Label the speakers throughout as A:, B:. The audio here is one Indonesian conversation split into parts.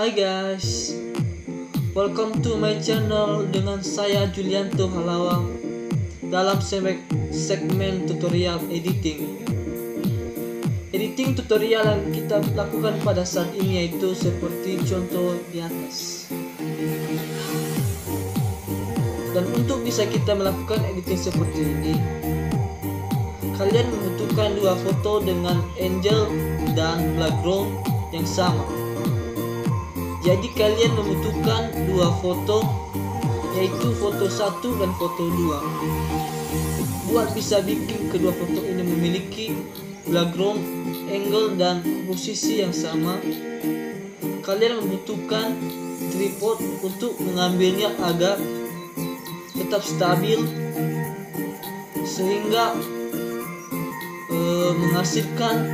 A: Hai guys, welcome to my channel dengan saya Julianto Halawang dalam segmen tutorial editing. Editing tutorial yang kita lakukan pada saat ini yaitu seperti contoh di atas. Dan untuk bisa kita melakukan editing seperti ini, kalian membutuhkan dua foto dengan angel dan background yang sama. Jadi kalian membutuhkan dua foto, yaitu foto 1 dan foto 2. Buat bisa bikin kedua foto ini memiliki background, angle, dan posisi yang sama, kalian membutuhkan tripod untuk mengambilnya agar tetap stabil sehingga menghasilkan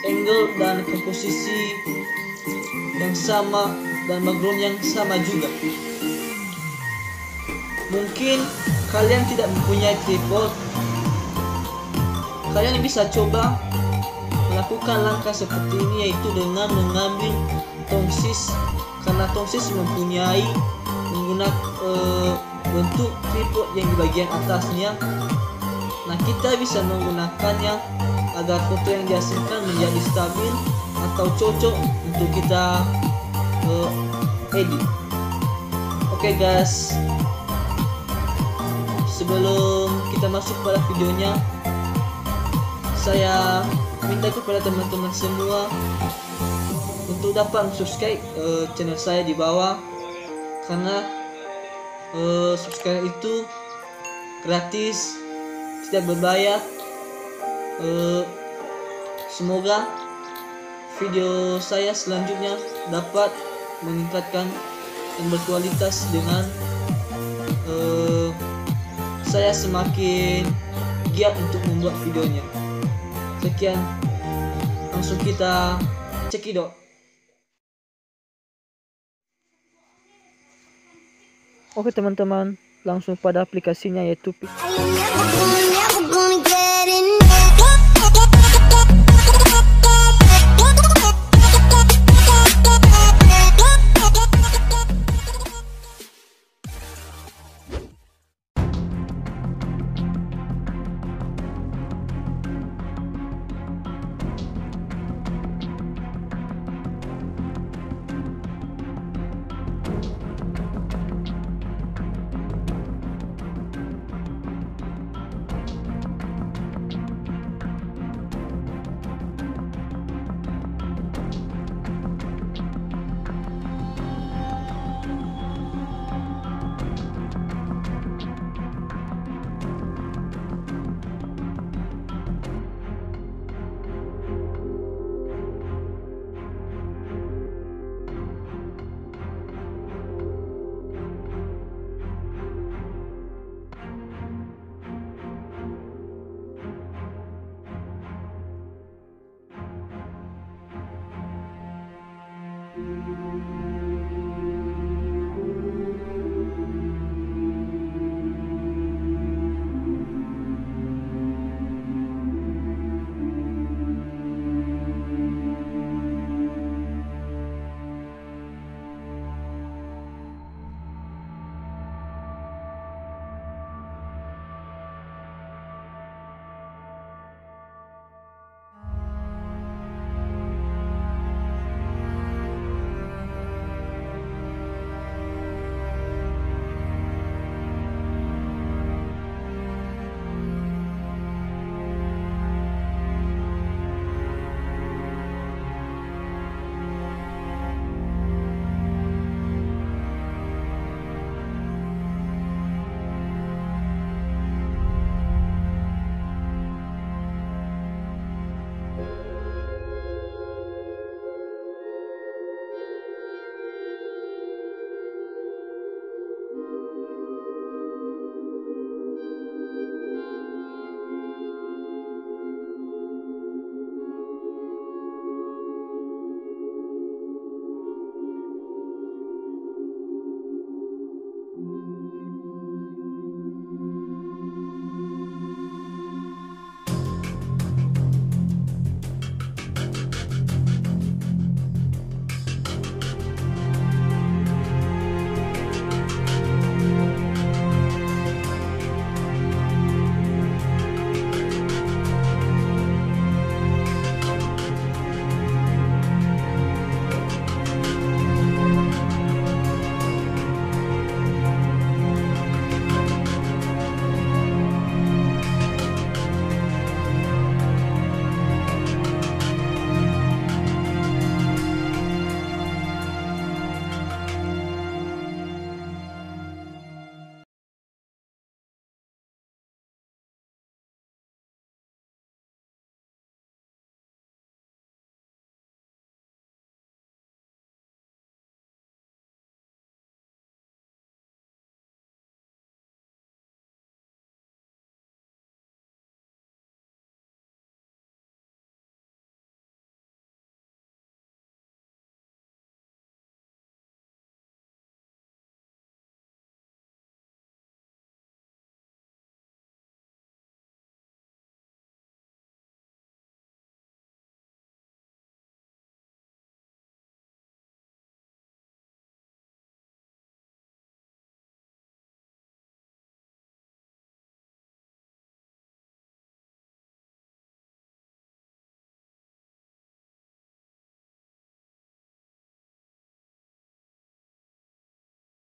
A: angle dan komposisi yang sama dan background yang sama juga. Mungkin kalian tidak mempunyai tripod, kalian bisa coba melakukan langkah seperti ini, yaitu dengan mengambil tongsis, karena tongsis mempunyai menggunakan bentuk tripod yang di bagian atasnya. Nah, kita bisa menggunakannya agar foto yang dihasilkan menjadi stabil atau cocok untuk kita edit. Oke guys, sebelum kita masuk pada videonya, saya minta kepada teman-teman semua untuk dapat subscribe channel saya di bawah, karena subscribe itu gratis, tidak berbayar. Semoga video saya selanjutnya dapat meningkatkan dan berkualitas dengan saya semakin giat untuk membuat videonya. Sekian, langsung kita cekidot. Oke teman-teman, langsung pada aplikasinya yaitu